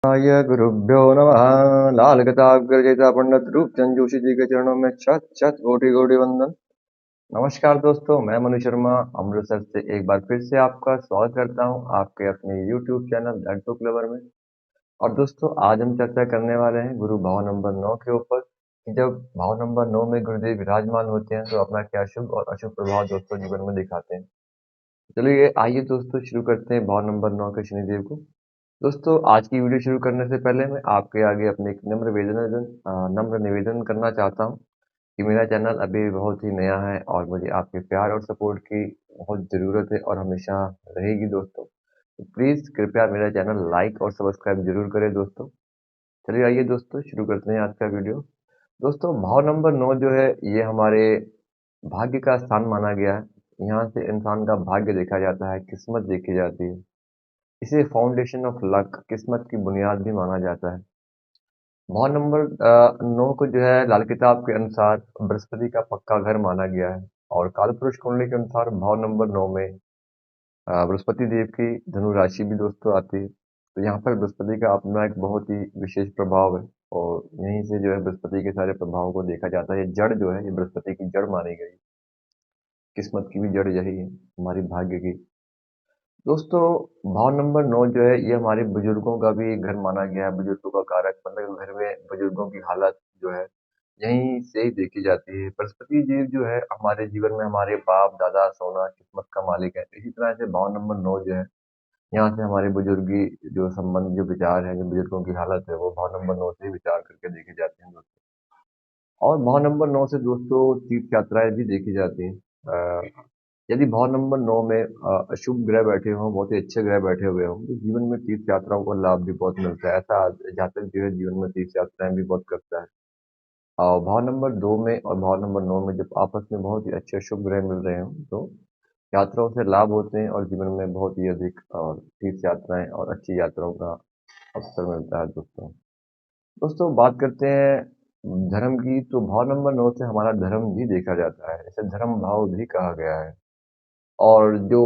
गुरुभ्यो नमः। लाल किताब ग्रजेता पंडित रूपचंद जोशी जी के चरणों में शत शत कोटि कोटि वंदन। नमस्कार दोस्तों, मैं मनु शर्मा अमृतसर से एक बार फिर से आपका स्वागत करता हूं आपके अपने YouTube channel that book lover में। और दोस्तों, आज हम चर्चा करने वाले हैं गुरु भाव नंबर 9 के ऊपर कि जब भाव नंबर 9 में गुरुदेव विराजमान होते हैं तो अपना क्या शुभ और अशुभ प्रभाव दोस्तों जीवन में दिखाते हैं। चलिए आइए दोस्तों शुरू करते हैं भाव नंबर 9 के शनिदेव को। दोस्तों, आज की वीडियो शुरू करने से पहले मैं आपके आगे अपने एक नम्र निवेदन करना चाहता हूं कि मेरा चैनल अभी बहुत ही नया है और मुझे आपके प्यार और सपोर्ट की बहुत ज़रूरत है और हमेशा रहेगी दोस्तों। तो प्लीज़ कृपया मेरा चैनल लाइक और सब्सक्राइब जरूर करें दोस्तों। चलिए आइए दोस्तों शुरू करते हैं आज का वीडियो। दोस्तों, भाव नंबर 9 जो है ये हमारे भाग्य का स्थान माना गया है। यहाँ से इंसान का भाग्य देखा जाता है, किस्मत देखी जाती है। इसे फाउंडेशन ऑफ लक, किस्मत की बुनियाद भी माना जाता है। भाव नंबर 9 को जो है लाल किताब के अनुसार बृहस्पति का पक्का घर माना गया है। और कालपुरुष कुंडली के अनुसार भाव नंबर 9 में बृहस्पति देव की धनु राशि भी दोस्तों आती है। तो यहाँ पर बृहस्पति का अपना एक बहुत ही विशेष प्रभाव है और यहीं से जो है बृहस्पति के सारे प्रभावों को देखा जाता है। ये जड़ जो है ये बृहस्पति की जड़ मानी गई। किस्मत की भी जड़ यही है, हमारी भाग्य की। दोस्तों, भाव नंबर 9 जो है ये हमारे बुजुर्गों का भी घर माना गया है। बुजुर्गों का कारक मतलब घर में बुजुर्गों की हालत जो है यहीं से ही देखी जाती है। बृहस्पति जी जो है हमारे जीवन में हमारे बाप दादा सोना किस्मत का मालिक है। इसी तरह से भाव नंबर 9 जो है यहाँ से हमारे बुजुर्गी जो संबंध जो विचार है जो बुजुर्गों की हालत है वो भाव नंबर 9 से ही विचार करके देखे जाते हैं दोस्तों। और भाव नंबर 9 से दोस्तों तीर्थ यात्राएं भी देखी जाती हैं। यदि भाव नंबर 9 में अशुभ ग्रह बैठे हों, बहुत ही अच्छे ग्रह बैठे हुए हों, तो जीवन में तीर्थ यात्राओं का लाभ भी बहुत मिलता है। ऐसा जातक जो है जीवन में तीर्थ यात्राएं भी बहुत करता है। भाव नंबर 2 में और भाव नंबर 9 में जब आपस में बहुत ही अच्छे शुभ ग्रह मिल रहे हों, तो यात्राओं से लाभ होते हैं और जीवन में बहुत ही अधिक और तीर्थ यात्राएं और अच्छी यात्राओं का अवसर मिलता है दोस्तों। दोस्तों, बात करते हैं धर्म की, तो भाव नंबर 9 से हमारा धर्म भी देखा जाता है। इसे धर्म भाव भी कहा गया है। और जो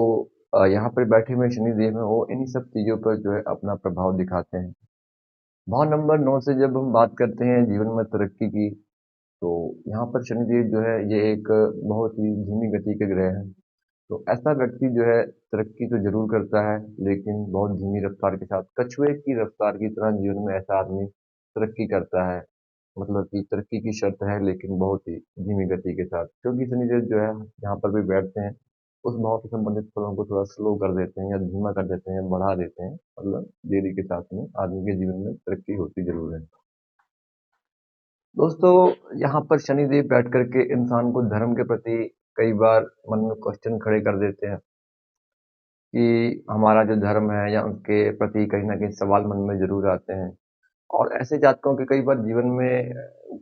यहाँ पर बैठे हुए शनिदेव हैं वो इन्हीं सब चीज़ों पर जो है अपना प्रभाव दिखाते हैं। भाव नंबर 9 से जब हम बात करते हैं जीवन में तरक्की की, तो यहाँ पर शनिदेव जो है ये एक बहुत ही धीमी गति के ग्रह हैं। तो ऐसा व्यक्ति जो है तरक्की तो जरूर करता है लेकिन बहुत धीमी रफ्तार के साथ, कछुए की रफ्तार की तरह जीवन में ऐसा आदमी तरक्की करता है। मतलब कि तरक्की की शर्त है लेकिन बहुत ही धीमी गति के साथ, क्योंकि शनिदेव जो है यहाँ पर भी बैठते हैं उस भाव से संबंधित फलों को थोड़ा स्लो कर देते हैं या धीमा कर देते हैं, बढ़ा देते हैं। मतलब देरी के साथ में आदमी के जीवन में तरक्की होती जरूर है। दोस्तों, यहाँ पर शनिदेव बैठ करके इंसान को धर्म के प्रति कई बार मन में क्वेश्चन खड़े कर देते हैं कि हमारा जो धर्म है या उनके प्रति कहीं ना कहीं सवाल मन में जरूर आते हैं। और ऐसे जातकों के कई बार जीवन में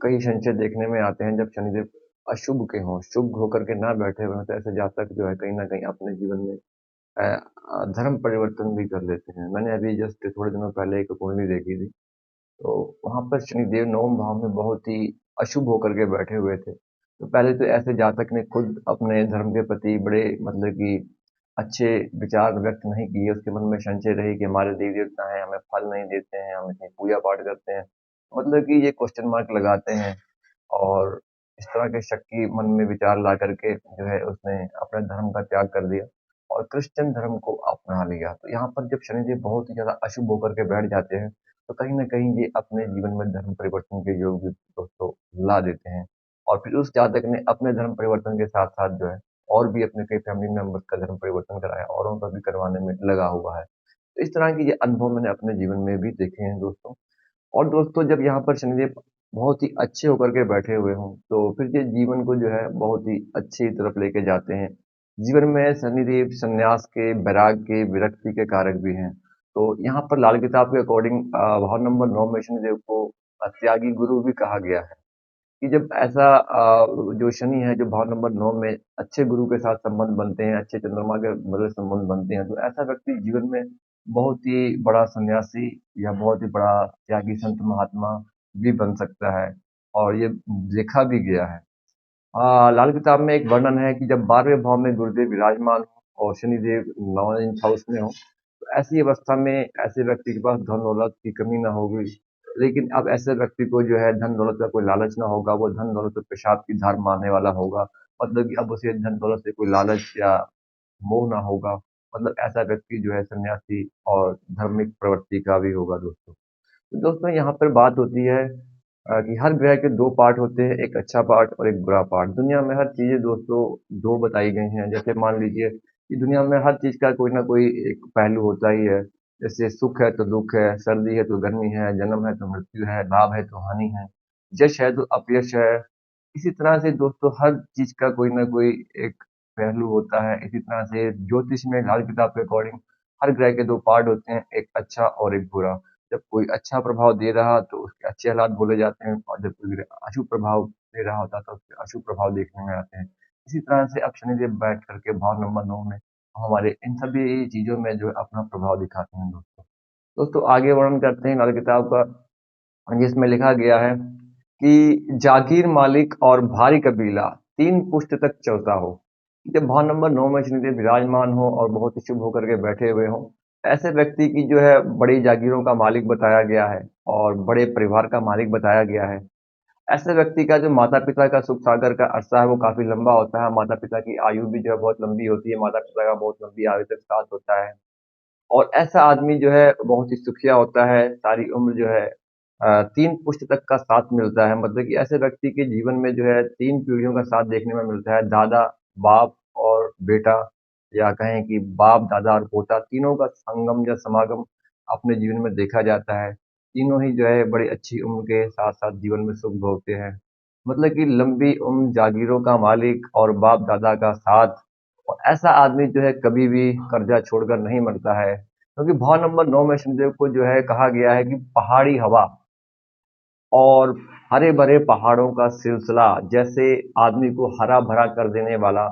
कई संशय देखने में आते हैं जब शनिदेव अशुभ के हों, शुभ होकर के ना बैठे हुए हों, तो ऐसे जातक जो है कहीं ना कहीं अपने जीवन में धर्म परिवर्तन भी कर लेते हैं। मैंने अभी जस्ट थोड़े दिनों पहले एक कुंडली देखी थी, तो वहां पर शनिदेव नवम भाव में बहुत ही अशुभ होकर के बैठे हुए थे। तो पहले तो ऐसे जातक ने खुद अपने धर्म के प्रति बड़े मतलब कि अच्छे विचार व्यक्त नहीं किए। उसके मन में संशय रही कि हमारे देवी देवता हैं, हमें फल नहीं देते हैं, हम इतनी पूजा पाठ करते हैं, मतलब कि ये क्वेश्चन मार्क लगाते हैं। और इस तरह के शक की मन में विचार ला करके जो है उसने अपने धर्म का त्याग कर दिया और क्रिश्चियन धर्म को अपना लिया। तो यहाँ पर जब शनिदेव बहुत ही ज्यादा अशुभ होकर के बैठ जाते हैं तो कहीं ना कहीं ये अपने जीवन में धर्म परिवर्तन के योग भी दोस्तों ला देते हैं। और फिर उस जातक ने अपने धर्म परिवर्तन के साथ साथ जो है और भी अपने कई फैमिली मेंबर्स का धर्म परिवर्तन कराया और उनका भी करवाने में लगा हुआ है। तो इस तरह के ये अनुभव मैंने अपने जीवन में भी देखे हैं दोस्तों। और दोस्तों, जब यहाँ पर शनिदेव बहुत ही अच्छे होकर के बैठे हुए हों तो फिर ये जीवन को जो है बहुत ही अच्छी तरफ लेके जाते हैं। जीवन में शनिदेव संन्यास के, वैराग के, विरक्ति के कारक भी हैं। तो यहाँ पर लाल किताब के अकॉर्डिंग भाव नंबर 9 में शनिदेव को त्यागी गुरु भी कहा गया है। कि जब ऐसा जो शनि है जो भाव नंबर 9 में अच्छे गुरु के साथ संबंध बनते हैं, अच्छे चंद्रमा के मतलब संबंध बनते हैं, तो ऐसा व्यक्ति जीवन में बहुत ही बड़ा सन्यासी या बहुत ही बड़ा त्यागी संत महात्मा भी बन सकता है। और ये देखा भी गया है। लाल किताब में एक वर्णन है कि जब 12वें भाव में गुरुदेव विराजमान हो और शनिदेव 9 इंच हाउस में हो, तो ऐसी अवस्था में ऐसे व्यक्ति के पास धन दौलत की कमी ना होगी। लेकिन अब ऐसे व्यक्ति को जो है धन दौलत का कोई लालच ना होगा, वो धन दौलत पे पेशाब की धार मारने वाला होगा। मतलब कि अब उसे धन दौलत से कोई लालच या मोह ना होगा। मतलब ऐसा व्यक्ति जो है सन्यासी और धार्मिक प्रवृत्ति का भी होगा दोस्तों। तो दोस्तों यहाँ पर बात होती है कि हर ग्रह के दो पार्ट होते हैं, एक अच्छा पार्ट और एक बुरा पार्ट। दुनिया में हर चीजें दोस्तों दो बताई गई हैं। जैसे मान लीजिए कि दुनिया में हर चीज का कोई ना कोई एक पहलू होता ही है। जैसे सुख है तो दुख है, सर्दी है तो गर्मी है, जन्म है तो मृत्यु है, लाभ है तो हानि है, यश है तो अपयश है। इसी तरह से दोस्तों हर चीज का कोई ना कोई एक पहलू होता है। इसी तरह से ज्योतिष में लाल किताब के अकॉर्डिंग हर ग्रह के दो पार्ट होते हैं, एक अच्छा और एक बुरा। जब कोई अच्छा प्रभाव दे रहा तो उसके अच्छे हालात बोले जाते हैं, और जब कोई अशुभ प्रभाव दे रहा होता तो उसके अशुभ प्रभाव देखने में आते हैं। इसी तरह से अब शनिदेव बैठ करके भाव नंबर 9 में हमारे इन सभी चीजों में जो है अपना प्रभाव दिखाते हैं दोस्तों। दोस्तों आगे वर्णन करते हैं लाल किताब का, जिसमें लिखा गया है कि जागीर मालिक और भारी कबीला 3 पुश्त तक चलता हो। जब भाव नंबर 9 में शनिदेव विराजमान हो और बहुत ही शुभ होकर के बैठे हुए हों, ऐसे व्यक्ति की जो है बड़ी जागीरों का मालिक बताया गया है और बड़े परिवार का मालिक बताया गया है। ऐसे व्यक्ति का जो माता-पिता का सुख सागर का अरसा है वो काफ़ी लंबा होता है। माता-पिता की आयु भी जो है बहुत लंबी होती है, माता-पिता का बहुत लंबी आयु तक साथ होता है। और ऐसा आदमी जो है बहुत ही सुखिया होता है, सारी उम्र जो है 3 पुश्त तक का साथ मिलता है। मतलब कि ऐसे व्यक्ति के जीवन में जो है 3 पीढ़ियों का साथ देखने में मिलता है। दादा, बाप और बेटा, या कहें कि बाप, दादा और पोता, तीनों का संगम या समागम अपने जीवन में देखा जाता है। तीनों ही जो है बड़ी अच्छी उम्र के साथ-साथ जीवन में सुख भोगते हैं। मतलब कि लंबी उम्र, जागीरों का मालिक और बाप-दादा का साथ, और ऐसा आदमी जो है कभी भी कर्जा छोड़कर नहीं मरता है। क्योंकि भाव नंबर 9 में शनिदेव को जो है कहा गया है कि पहाड़ी हवा और हरे-भरे पहाड़ों का सिलसिला जैसे आदमी को हरा-भरा कर देने वाला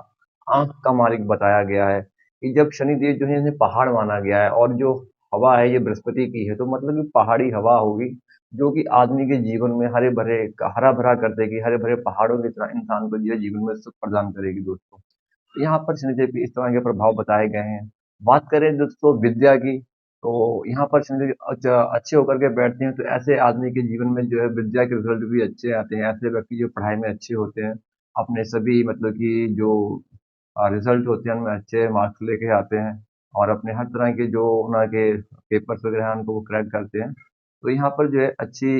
आँख का मालिक बताया गया है। कि जब शनिदेव जो है इन्हें पहाड़ माना गया है, और जो हवा है ये बृहस्पति की है, तो मतलब कि पहाड़ी हवा होगी जो कि आदमी के जीवन में हरे-भरे हरा-भरा कर देगी, हरे-भरे पहाड़ों की तरह इंसान को जो है जीवन में सुख प्रदान करेगी दोस्तों। तो यहाँ पर शनिदेव के इस तरह के प्रभाव बताए गए हैं। बात करें दोस्तों विद्या की, तो यहाँ पर शनिदेव अच्छे होकर के बैठते हैं, तो ऐसे आदमी के जीवन में जो है विद्या के रिजल्ट भी अच्छे आते हैं। ऐसे व्यक्ति जो पढ़ाई में अच्छे होते हैं, अपने सभी मतलब कि जो रिजल्ट होते हैं उनमें अच्छे मार्क्स लेके आते हैं, और अपने हर तरह के जो उनके पेपर्स वगैरह हैं उनको वो क्रैक करते हैं। तो यहाँ पर जो है अच्छी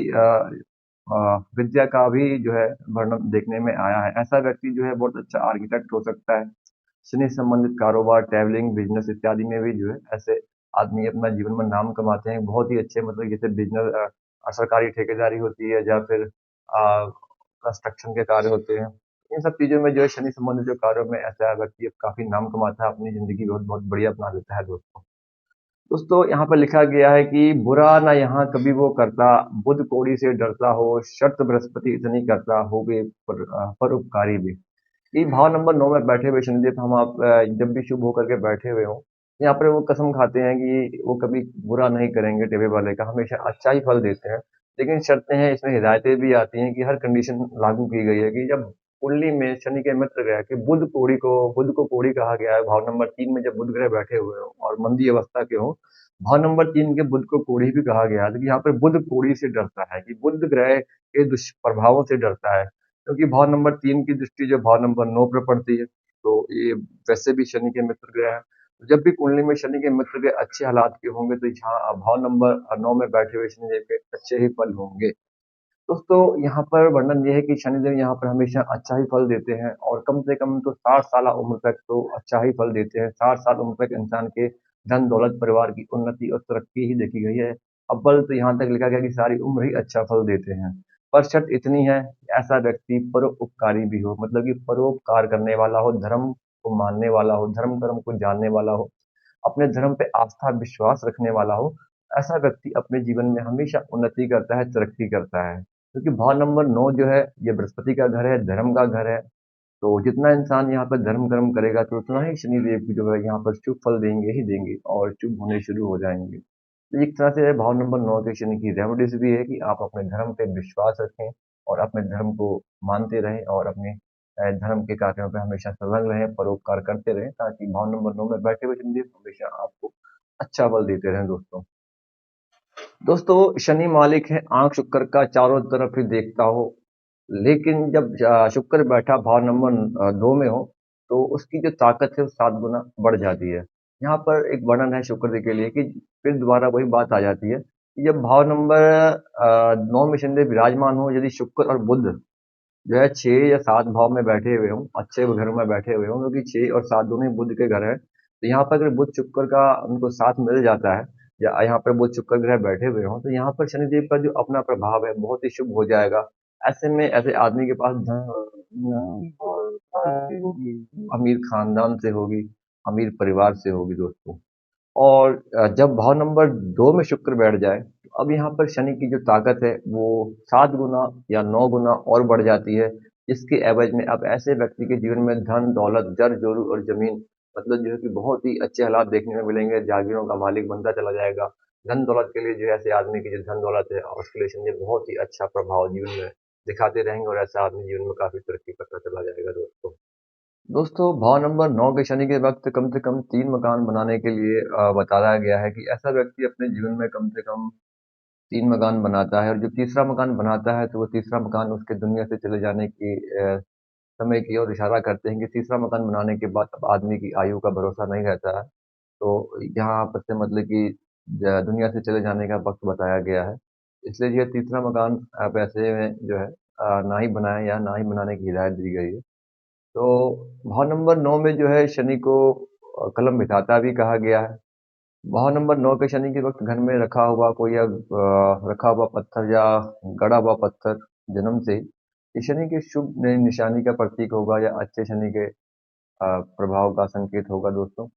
विद्या का भी जो है वर्णन देखने में आया है। ऐसा व्यक्ति जो है बहुत अच्छा आर्किटेक्ट हो सकता है। शनि संबंधित कारोबार, ट्रैवलिंग, बिजनेस इत्यादि में भी जो है ऐसे आदमी अपना जीवन में नाम कमाते हैं। बहुत ही अच्छे मतलब जैसे बिजनेस, सरकारी ठेकेदारी होती है, या फिर कंस्ट्रक्शन के कार्य होते हैं। इन सब चीज़ों में जो है शनि संबंधित जो कार्यों में ऐसा व्यक्ति काफ़ी नाम कमाता है, अपनी ज़िंदगी बहुत बहुत बढ़िया बना लेता है दोस्तों। दोस्तों यहाँ पर लिखा गया है कि बुरा ना यहाँ कभी वो करता, बुध कौड़ी से डरता हो, शर्त बृहस्पति इतनी करता, हो गए परोपकारी भी। ये भाव नंबर 9 में बैठे हुए शनिदेव हम आप जब भी शुभ होकर के बैठे हुए हों, यहाँ पर वो कसम खाते हैं कि वो कभी बुरा नहीं करेंगे टेबे वाले का, हमेशा अच्छा ही फल देते हैं। लेकिन शर्तें हैं, इसमें हिदायतें भी आती हैं कि हर कंडीशन लागू की गई है कि जब कुंडली में शनि के मित्र ग्रह के बुध को कोड़ी कहा गया है। भाव नंबर 3 में जब बुध ग्रह बैठे हुए हों और मंदी अवस्था के हों, भाव नंबर 3 के बुध को कोड़ी भी कहा गया है। तो यहाँ पर बुध कोड़ी से डरता है, कि बुध ग्रह के दुष्प्रभावों से डरता है। क्योंकि भाव नंबर 3 की दृष्टि जो भाव नंबर 9 पर पड़ती है, तो ये वैसे भी शनि के मित्र ग्रह हैं। तो जब भी कुंडली में शनि के मित्र ग्रह अच्छे हालात के होंगे, तो यहाँ भाव नंबर 9 में बैठे हुए शनिदेव के अच्छे ही फल होंगे। दोस्तों यहाँ पर वर्णन ये है कि शनिदेव यहाँ पर हमेशा अच्छा ही फल देते हैं, और कम से कम तो 60 साल उम्र तक तो अच्छा ही फल देते हैं। 60 साल उम्र तक इंसान के धन दौलत परिवार की उन्नति और तरक्की ही देखी गई है। अव्वल तो यहाँ तक लिखा गया कि सारी उम्र ही अच्छा फल देते हैं। पर शर्त इतनी है कि ऐसा व्यक्ति परोपकारी भी हो, मतलब कि परोपकार करने वाला हो, धर्म को मानने वाला हो, धर्म कर्म को जानने वाला हो, अपने धर्म पे आस्था विश्वास रखने वाला हो। ऐसा व्यक्ति अपने जीवन में हमेशा उन्नति करता है, तरक्की करता है। क्योंकि भाव नंबर 9 जो है ये बृहस्पति का घर है, धर्म का घर है। तो जितना इंसान यहाँ पर धर्म कर्म करेगा, तो उतना ही शनिदेव की जो है यहाँ पर शुभ फल देंगे ही देंगे, और शुभ होने शुरू हो जाएंगे। तो एक तरह से भाव नंबर 9 के शनि की रेमेडीज भी है कि आप अपने धर्म पे विश्वास रखें, और अपने धर्म को मानते रहें, और अपने धर्म के कार्यों पे हमेशा संलग्न रहें, परोपकार करते रहें, ताकि भाव नंबर 9 में बैठे हुए शनिदेव हमेशा आपको अच्छा फल देते रहें दोस्तों। दोस्तों शनि मालिक है आंख शुक्र का, चारों तरफ ही देखता हो। लेकिन जब शुक्र बैठा भाव नंबर 2 में हो, तो उसकी जो ताकत है वो 7 गुना बढ़ जाती है। यहाँ पर एक वर्णन है शुक्र के लिए कि फिर दोबारा वही बात आ जाती है कि जब भाव नंबर 9 में शनि विराजमान हो, यदि शुक्र और बुध जो है 6 या 7 भाव में बैठे हुए हों, अच्छे घरों में बैठे हुए हों, क्योंकि 6 और 7 दोनों ही बुध के घर हैं। तो यहाँ पर अगर बुध शुक्र का उनको साथ मिल जाता है, या यहाँ पर बुध शुक्र ग्रह बैठे हुए हों, तो यहाँ पर शनिदेव का जो अपना प्रभाव है बहुत ही शुभ हो जाएगा। ऐसे में ऐसे आदमी के पास धन होगी, अमीर खानदान से होगी, अमीर परिवार से होगी दोस्तों। और जब भाव नंबर 2 में शुक्र बैठ जाए, तो अब यहाँ पर शनि की जो ताकत है वो 7 गुना या 9 गुना और बढ़ जाती है, जिसके एवज में अब ऐसे व्यक्ति के जीवन में धन, दौलत, जर, जोरू और ज़मीन, मतलब जो है कि बहुत ही अच्छे हालात देखने में मिलेंगे, जागीरों का मालिक बनता चला जाएगा। धन दौलत के लिए जो है ऐसे आदमी की जो धन दौलत है, उसके लिए शनि बहुत ही अच्छा प्रभाव जीवन में दिखाते रहेंगे और ऐसा आदमी जीवन में काफ़ी तरक्की करता चला जाएगा दोस्तों। दोस्तों भाव नंबर 9 के शनि के वक्त कम से कम 3 मकान बनाने के लिए बताया गया है कि ऐसा व्यक्ति अपने जीवन में कम से कम 3 मकान बनाता है, और जब तीसरा मकान बनाता है तो वो तीसरा मकान उसके दुनिया से चले जाने की समय की ओर इशारा करते हैं कि तीसरा मकान बनाने के बाद अब आदमी की आयु का भरोसा नहीं रहता है। तो यहाँ पर से मतलब कि दुनिया से चले जाने का वक्त बताया गया है। इसलिए जो है तीसरा मकान आप ऐसे में जो है ना ही बनाएं या ना ही बनाने की हिदायत दी गई है। तो भाव नंबर 9 में जो है शनि को कलम बिठाता भी कहा गया है। भाव नंबर 9 के शनि के वक्त घर में रखा हुआ कोई रखा हुआ पत्थर या गड़ा हुआ पत्थर जन्म से ही ये शनि के शुभ निशानी का प्रतीक होगा या अच्छे शनि के प्रभाव का संकेत होगा दोस्तों।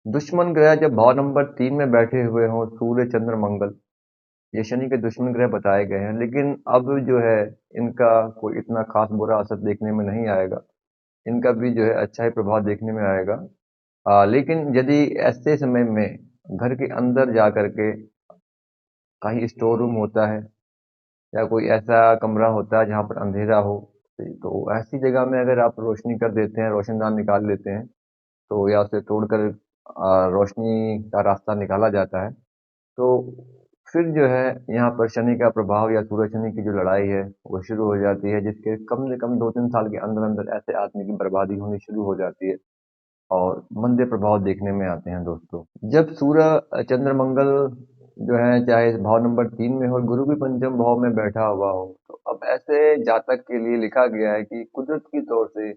दुश्मन ग्रह जब भाव नंबर 3 में बैठे हुए हों, सूर्य, चंद्र, मंगल, ये शनि के दुश्मन ग्रह बताए गए हैं, लेकिन अब जो है इनका कोई इतना खास बुरा असर देखने में नहीं आएगा। इनका भी जो है अच्छा ही प्रभाव देखने में आएगा। लेकिन यदि ऐसे समय में घर के अंदर जा करके कहीं स्टोर रूम होता है या कोई ऐसा कमरा होता है जहाँ पर अंधेरा हो, तो ऐसी जगह में अगर आप रोशनी कर देते हैं, रोशनदान निकाल लेते हैं, तो या उसे तोड़कर रोशनी का रास्ता निकाला जाता है, तो फिर जो है यहाँ पर शनि का प्रभाव या सूर्य शनि की जो लड़ाई है वो शुरू हो जाती है, जिसके कम से कम 2-3 साल के अंदर अंदर ऐसे आदमी की बर्बादी होनी शुरू हो जाती है और मंदे प्रभाव देखने में आते हैं दोस्तों। जब सूर्य, चंद्र, मंगल जो है चाहे भाव नंबर 3 में हो और गुरु भी पंचम भाव में बैठा हुआ हो, तो अब ऐसे जातक के लिए लिखा गया है कि कुदरत की तौर से,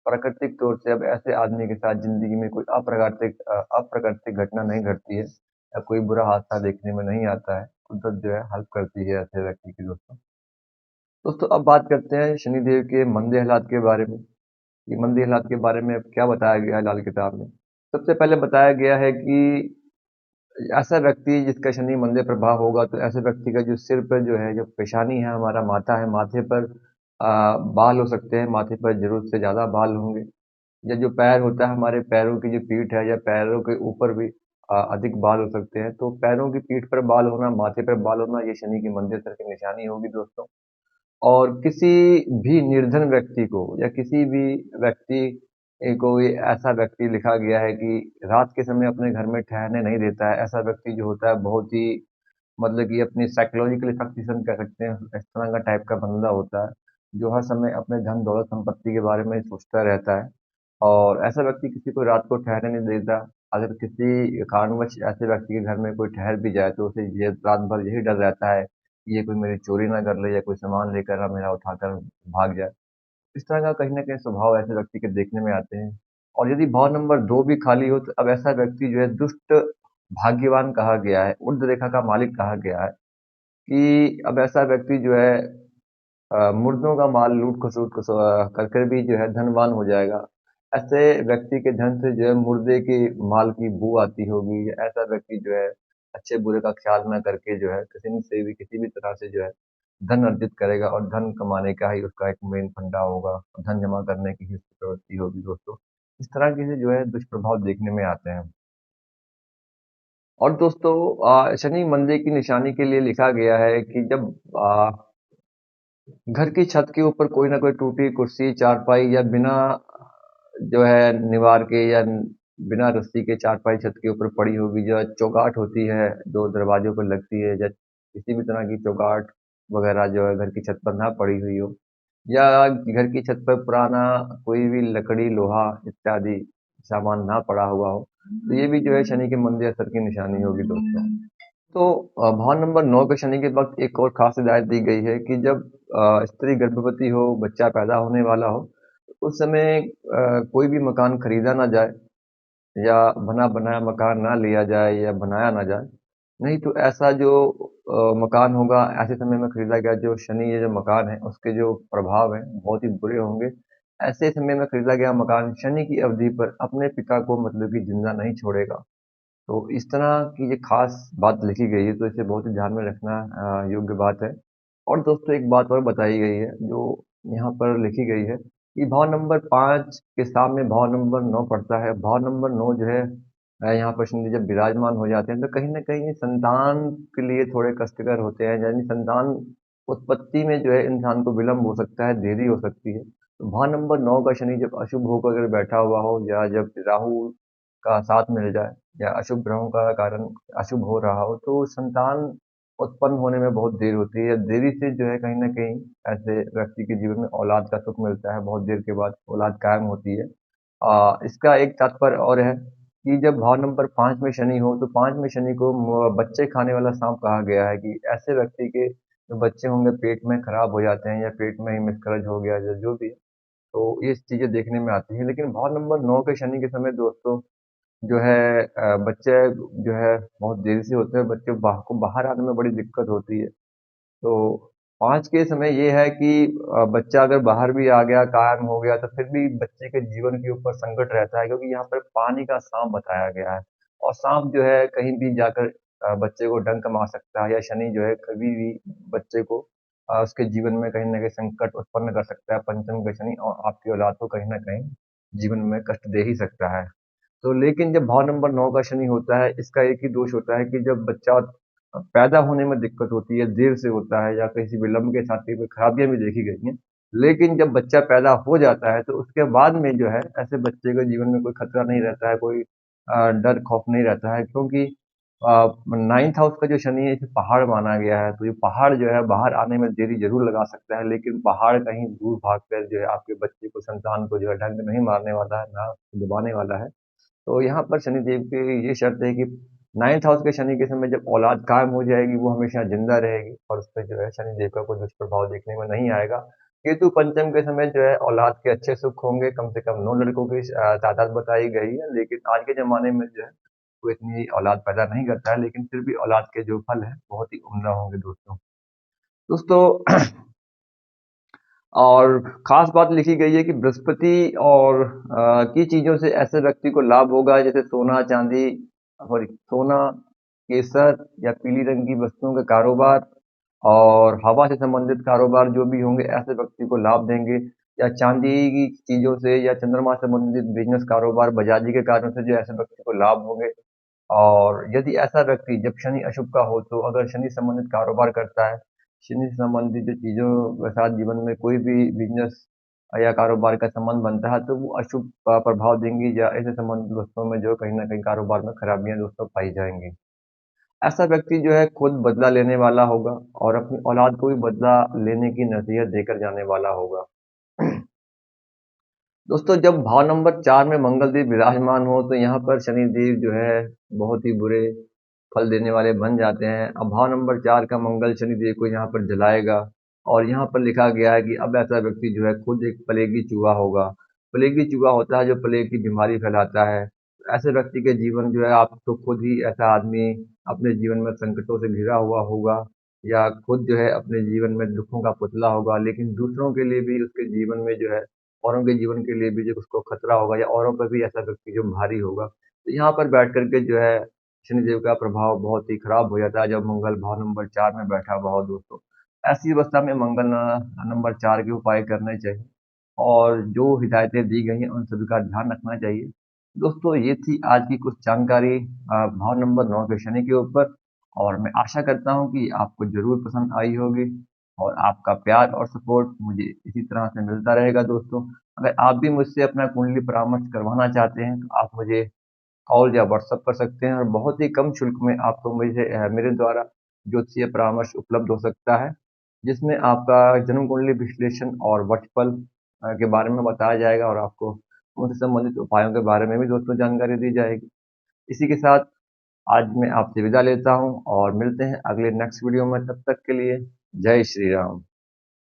प्राकृतिक तौर से अब ऐसे आदमी के साथ जिंदगी में कोई अप्राकृतिक घटना नहीं घटती है या कोई बुरा हादसा देखने में नहीं आता है। कुदरत जो है हेल्प करती है ऐसे व्यक्ति की दोस्तों। दोस्तों अब बात करते हैं शनिदेव के मंदे हालात के बारे में। ये मंदी हालात के बारे में क्या बताया गया है लाल किताब में। सबसे पहले बताया गया है कि ऐसा व्यक्ति जिसका शनि मंदे प्रभाव होगा, तो ऐसे व्यक्ति का जो सिर पर जो है, जो पेशानी है, हमारा माथा है, माथे पर बाल हो सकते हैं, माथे पर जरूरत से ज्यादा बाल होंगे। या जो पैर होता है, हमारे पैरों की जो पीठ है या पैरों के ऊपर भी अधिक बाल हो सकते हैं। तो पैरों की पीठ पर बाल होना, माथे पर बाल होना, ये शनि की मंदे असर की निशानी होगी दोस्तों। और किसी भी निर्धन व्यक्ति को या किसी भी व्यक्ति को ये ऐसा व्यक्ति लिखा गया है कि रात के समय अपने घर में ठहरने नहीं देता है। ऐसा व्यक्ति जो होता है बहुत ही मतलब कि अपनी साइकोलॉजिकली सख्त कह सकते हैं, इस तरह का टाइप का बंदा होता है जो हर समय अपने धन दौलत संपत्ति के बारे में सोचता रहता है। और ऐसा व्यक्ति किसी को रात को ठहरने नहीं देता। अगर किसी कारणवश ऐसे व्यक्ति के घर में कोई ठहर भी जाए, तो उसे ये रात भर यही डर रहता है कि ये कोई मेरी चोरी ना कर ले या कोई सामान लेकर ना मेरा उठाकर भाग जाए। इस तरह का कहीं न कहीं स्वभाव ऐसे व्यक्ति के देखने में आते हैं। और यदि भाव नंबर 2 भी खाली हो, तो अब ऐसा व्यक्ति जो है दुष्ट भाग्यवान कहा गया है, ऊर्ध्व रेखा का मालिक कहा गया है कि अब ऐसा व्यक्ति जो है मुर्दों का माल लूट-खसोट कर कर भी जो है धनवान हो जाएगा। ऐसे व्यक्ति के धन से जो है मुर्दे के माल की बू आती होगी, या ऐसा व्यक्ति जो है अच्छे-बुरे का ख्याल ना करके जो है किसी भी तरह से जो है धन अर्जित करेगा, और धन कमाने का ही उसका एक मेन फंडा होगा। धन जमा करने की ही उसकी प्रवृत्ति होगी दोस्तों। इस तरह के से जो है दुष्प्रभाव देखने में आते हैं। और दोस्तों शनि मंदिर की निशानी के लिए लिखा गया है कि जब अ, घर की छत के ऊपर कोई ना कोई टूटी कुर्सी, चारपाई या बिना जो है निवार के या बिना रस्सी के चारपाई छत के ऊपर पड़ी होगी, जो चौगाठ होती है जो दरवाजों पर लगती है, या किसी भी तरह की चौगाठ वगैरह जो है घर की छत पर ना पड़ी हुई हो, या घर की छत पर पुराना कोई भी लकड़ी लोहा इत्यादि सामान ना पड़ा हुआ हो, तो ये भी जो है शनि के मंदे असर की निशानी होगी दोस्तों। तो भाव नंबर 9 के शनि के वक्त एक और खास हिदायत दी गई है कि जब स्त्री गर्भवती हो, बच्चा पैदा होने वाला हो, तो उस समय कोई भी मकान खरीदा ना जाए, या बना बनाया मकान ना लिया जाए, या बनाया ना जाए। नहीं तो ऐसा जो मकान होगा ऐसे समय में खरीदा गया, जो शनि ये जो मकान है उसके जो प्रभाव हैं बहुत ही बुरे होंगे। ऐसे समय में खरीदा गया मकान शनि की अवधि पर अपने पिता को मतलब कि जिंदा नहीं छोड़ेगा। तो इस तरह की ये खास बात लिखी गई है, तो इसे बहुत ही ध्यान में रखना योग्य बात है। और दोस्तों एक बात और बताई गई है जो यहाँ पर लिखी गई है कि भाव नंबर 5 के सामने भाव नंबर 9 पड़ता है। भाव नंबर 9 जो है यहाँ पर शनि जब विराजमान हो जाते हैं तो कहीं ना कहीं संतान के लिए थोड़े कष्टकर होते हैं, यानी संतान उत्पत्ति में जो है इंसान को विलम्ब हो सकता है, देरी हो सकती है। तो भाव नंबर 9 का शनि जब अशुभ होकर अगर बैठा हुआ हो, या जब राहु का साथ मिल जाए, या अशुभ ग्रहों का कारण अशुभ हो रहा हो, तो संतान उत्पन्न होने में बहुत देर होती है। देरी से जो है कहीं न कहीं ऐसे व्यक्ति के जीवन में औलाद का सुख मिलता है, बहुत देर के बाद औलाद कायम होती है। इसका एक तात्पर्य और है कि जब भाव नंबर 5 में शनि हो, तो 5 में शनि को बच्चे खाने वाला सांप कहा गया है, कि ऐसे व्यक्ति के जो बच्चे होंगे पेट में खराब हो जाते हैं, या पेट में ही मिसकरज हो गया, या जो भी है, तो ये चीजें देखने में आती हैं। लेकिन भाव नंबर 9 के शनि के समय दोस्तों जो है बच्चे जो है बहुत देरी से होते हैं, बच्चे को बाहर आने में बड़ी दिक्कत होती है। तो 5 के समय ये है कि बच्चा अगर बाहर भी आ गया, कायम हो गया, तो फिर भी बच्चे के जीवन के ऊपर संकट रहता है, क्योंकि यहाँ पर पानी का सांप बताया गया है। और सांप जो है कहीं भी जाकर बच्चे को डंक मार सकता है, या शनि जो है कभी भी बच्चे को उसके जीवन में कहीं ना कहीं संकट उत्पन्न कर सकता है, पंचम का शनि, और आपकी औलाद को कहीं ना कहीं जीवन में कष्ट दे ही सकता है। तो लेकिन जब भाव नंबर 9 का शनि होता है, इसका एक ही दोष होता है कि जब बच्चा पैदा होने में दिक्कत होती है, देर से होता है, या किसी विलंब के साथ कई खराबियां भी देखी गई हैं। लेकिन जब बच्चा पैदा हो जाता है तो उसके बाद में जो है ऐसे बच्चे के जीवन में कोई खतरा नहीं रहता है, कोई डर खौफ नहीं रहता है, क्योंकि नाइन्थ हाउस का जो शनि है इसे पहाड़ माना गया है। तो ये पहाड़ जो है बाहर आने में देरी जरूर लगा सकता है, लेकिन पहाड़ कहीं दूर भाग कर जो है आपके बच्चे को, संतान को जो है ढंग नहीं मारने वाला है, ना दबाने वाला है। तो यहाँ पर शनिदेव की ये शर्त है कि नाइन्थ हाउस के शनि के समय जब औलाद कायम हो जाएगी, वो हमेशा जिंदा रहेगी, और उस पर जो है शनिदेव का कोई दुष्प्रभाव देखने में नहीं आएगा। केतु पंचम के समय जो है औलाद के अच्छे सुख होंगे, कम से कम 9 लड़कों की तादाद बताई गई है, लेकिन आज के जमाने में जो है वो इतनी औलाद पैदा नहीं करता है, लेकिन फिर भी औलाद के जो फल है बहुत ही उम्दा होंगे दोस्तों। दोस्तों और खास बात लिखी गई है कि बृहस्पति और की चीजों से ऐसे व्यक्ति को लाभ होगा, जैसे सोना चांदी, सॉरी सोना, केसर या पीली रंग की वस्तुओं का कारोबार, और हवा से संबंधित कारोबार जो भी होंगे ऐसे व्यक्ति को लाभ देंगे। या चांदी की चीजों से या चंद्रमा से संबंधित बिजनेस कारोबार बजाजी के कारण से जो ऐसे व्यक्ति को लाभ होंगे। और यदि ऐसा व्यक्ति जब शनि अशुभ का हो, तो अगर शनि संबंधित कारोबार करता है, शनि से संबंधित जो चीजों के साथ जीवन में कोई भी बिजनेस या कारोबार का संबंध बनता है, तो वो अशुभ प्रभाव देंगी, या ऐसे संबंधित वस्तुओं में जो कहीं ना कहीं कारोबार में खराबियां दोस्तों पाई जाएंगी। ऐसा व्यक्ति जो है खुद बदला लेने वाला होगा, और अपनी औलाद को भी बदला लेने की नसीहत देकर जाने वाला होगा। दोस्तों जब भाव नंबर 4 में मंगल देव विराजमान हो, तो यहाँ पर शनि देव जो है बहुत ही बुरे फल देने वाले बन जाते हैं। अब भाव नंबर 4 का मंगल शनि देव को यहाँ पर जलाएगा, और यहाँ पर लिखा गया है कि अब ऐसा व्यक्ति जो है खुद एक प्लेगी चूहा होगा। प्लेगी चूहा होता है जो प्लेग की बीमारी फैलाता है। ऐसे व्यक्ति के जीवन जो है, आप तो खुद ही ऐसा आदमी अपने जीवन में संकटों से घिरा हुआ होगा, या खुद जो है अपने जीवन में दुखों का पुतला होगा, लेकिन दूसरों के लिए भी उसके जीवन में जो है, औरों के जीवन के लिए भी जो उसको खतरा होगा, या औरों पर भी ऐसा व्यक्ति जो भारी होगा। तो यहाँ पर बैठ करके जो है शनिदेव का प्रभाव बहुत ही खराब हो जाता है, जब मंगल भाव नंबर 4 में बैठा हुआ हो दोस्तों। ऐसी अवस्था में मंगल नंबर 4 के उपाय करने चाहिए, और जो हिदायतें दी गई हैं उन सभी का ध्यान रखना चाहिए। दोस्तों ये थी आज की कुछ जानकारी भाव नंबर 9 के शनि के ऊपर, और मैं आशा करता हूँ कि आपको जरूर पसंद आई होगी, और आपका प्यार और सपोर्ट मुझे इसी तरह से मिलता रहेगा दोस्तों। अगर आप भी मुझसे अपना कुंडली परामर्श करवाना चाहते हैं, तो आप मुझे कॉल या व्हाट्सएप कर सकते हैं और बहुत ही कम शुल्क में आपको मेरे द्वारा ज्योतिषीय परामर्श उपलब्ध हो सकता है, जिसमें आपका जन्म कुंडली विश्लेषण और वटफल के बारे में बताया जाएगा और आपको उनसे संबंधित उपायों के बारे में भी दोस्तों जानकारी दी जाएगी। इसी के साथ आज मैं आपसे विदा लेता हूँ और मिलते हैं अगले नेक्स्ट वीडियो में। तब तक के लिए जय श्री राम।